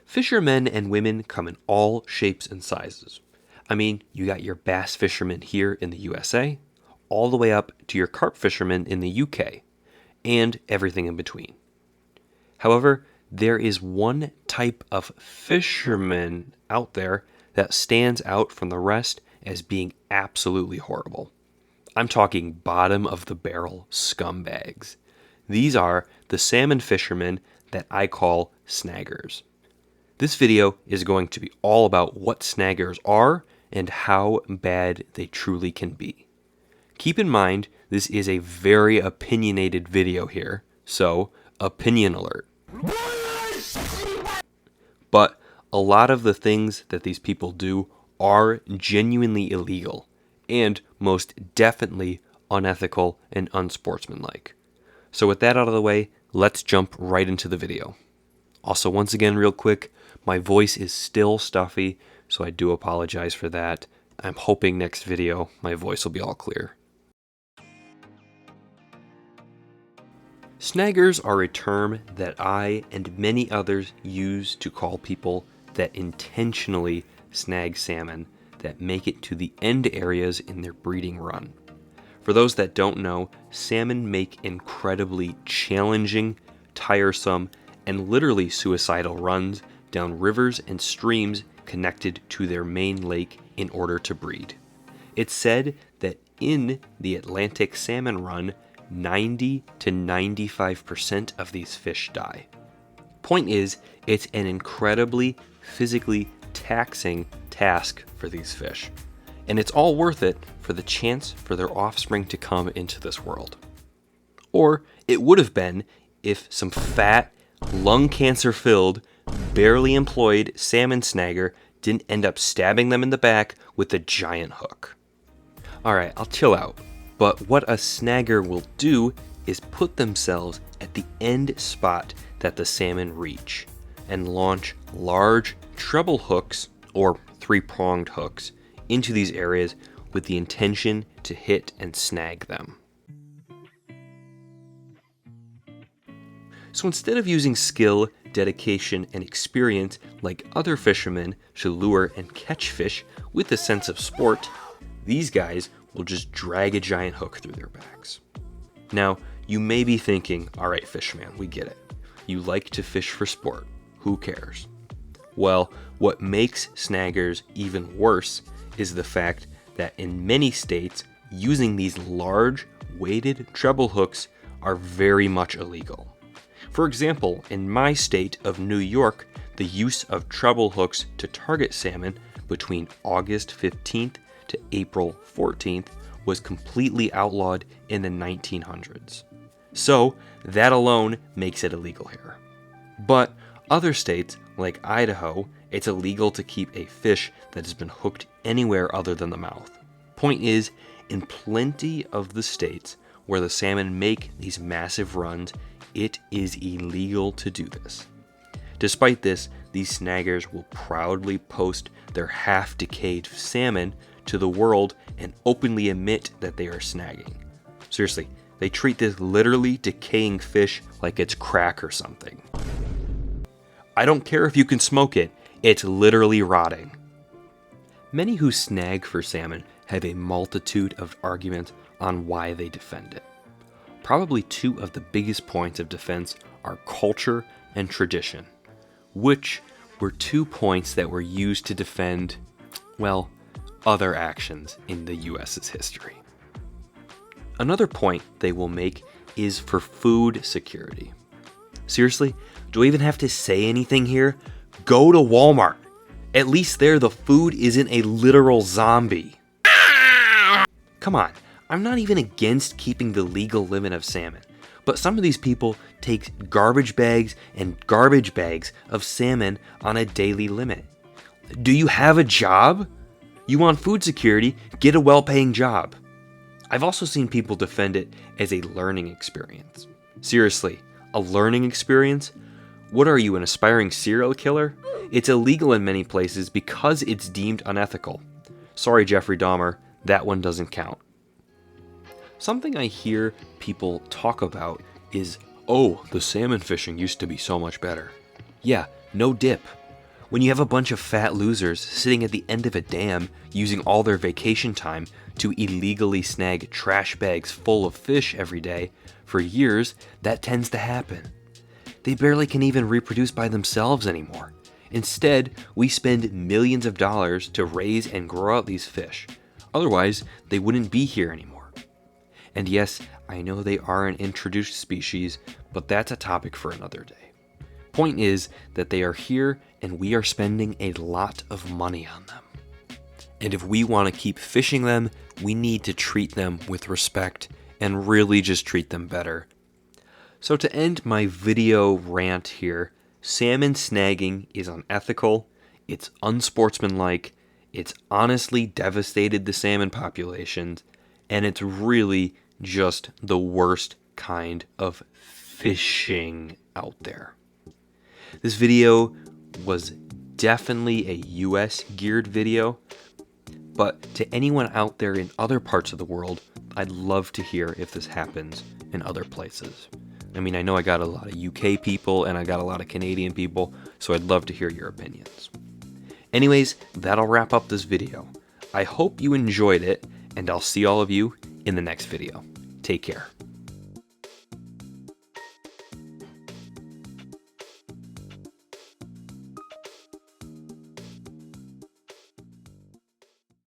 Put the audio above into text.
Fishermen and women come in all shapes and sizes. I mean, you got your bass fishermen here in the USA, all the way up to your carp fishermen in the UK, and everything in between. However, there is one type of fisherman out there that stands out from the rest as being absolutely horrible. I'm talking bottom of the barrel scumbags. These are the salmon fishermen that I call snaggers. This video is going to be all about what snaggers are and how bad they truly can be. Keep in mind, this is a very opinionated video here, so opinion alert. But a lot of the things that these people do are genuinely illegal and most definitely unethical and unsportsmanlike. So with that out of the way, let's jump right into the video. Also, once again, real quick, my voice is still stuffy, so I do apologize for that. I'm hoping next video my voice will be all clear. Snaggers are a term that I and many others use to call people that intentionally snag salmon that make it to the end areas in their breeding run. For those that don't know, salmon make incredibly challenging, tiresome, and literally suicidal runs down rivers and streams connected to their main lake in order to breed. It's said that in the Atlantic salmon run, 90 to 95% of these fish die. Point is, it's an incredibly physically taxing task for these fish, and it's all worth it for the chance for their offspring to come into this world. Or it would have been if some fat, lung cancer filled, barely employed salmon snagger didn't end up stabbing them in the back with a giant hook. Alright, I'll chill out. But what a snagger will do is put themselves at the end spot that the salmon reach and launch large treble hooks or three-pronged hooks into these areas with the intention to hit and snag them. So instead of using skill, dedication, and experience like other fishermen to lure and catch fish with a sense of sport, these guys will just drag a giant hook through their backs. Now, you may be thinking, alright fisherman, we get it. You like to fish for sport. Who cares? Well, what makes snaggers even worse is the fact that in many states, using these large, weighted treble hooks are very much illegal. For example, in my state of New York, the use of treble hooks to target salmon between August 15th to April 14th was completely outlawed in the 1900s. So that alone makes it illegal here. But other states, like Idaho, it's illegal to keep a fish that has been hooked anywhere other than the mouth. Point is, in plenty of the states where the salmon make these massive runs, it is illegal to do this. Despite this, these snaggers will proudly post their half-decayed salmon to the world and openly admit that they are snagging. Seriously, they treat this literally decaying fish like it's crack or something. I don't care if you can smoke it, it's literally rotting. Many who snag for salmon have a multitude of arguments on why they defend it. Probably two of the biggest points of defense are culture and tradition, which were 2 points that were used to defend, well, other actions in the US's history. Another point they will make is for food security. Seriously, do I even have to say anything here? Go to Walmart. At least there the food isn't a literal zombie. Come on, I'm not even against keeping the legal limit of salmon, but some of these people take garbage bags and garbage bags of salmon on a daily limit. Do you have a job? You want food security? Get a well-paying job. I've also seen people defend it as a learning experience. Seriously, a learning experience? What are you, an aspiring serial killer? It's illegal in many places because it's deemed unethical. Sorry, Jeffrey Dahmer, that one doesn't count. Something I hear people talk about is, oh, the salmon fishing used to be so much better. Yeah, no dip. When you have a bunch of fat losers sitting at the end of a dam using all their vacation time to illegally snag trash bags full of fish every day, for years, that tends to happen. They barely can even reproduce by themselves anymore. Instead, we spend millions of dollars to raise and grow out these fish. Otherwise, they wouldn't be here anymore. And yes, I know they are an introduced species, but that's a topic for another day. Point is that they are here and we are spending a lot of money on them. And if we want to keep fishing them, we need to treat them with respect and really just treat them better. So to end my video rant here, salmon snagging is unethical, it's unsportsmanlike, it's honestly devastated the salmon populations, and it's really just the worst kind of fishing out there. This video was definitely a US geared video, but to anyone out there in other parts of the world, I'd love to hear if this happens in other places. I mean, I know I got a lot of UK people and I got a lot of Canadian people, so I'd love to hear your opinions. Anyways, that'll wrap up this video. I hope you enjoyed it, and I'll see all of you in the next video. Take care.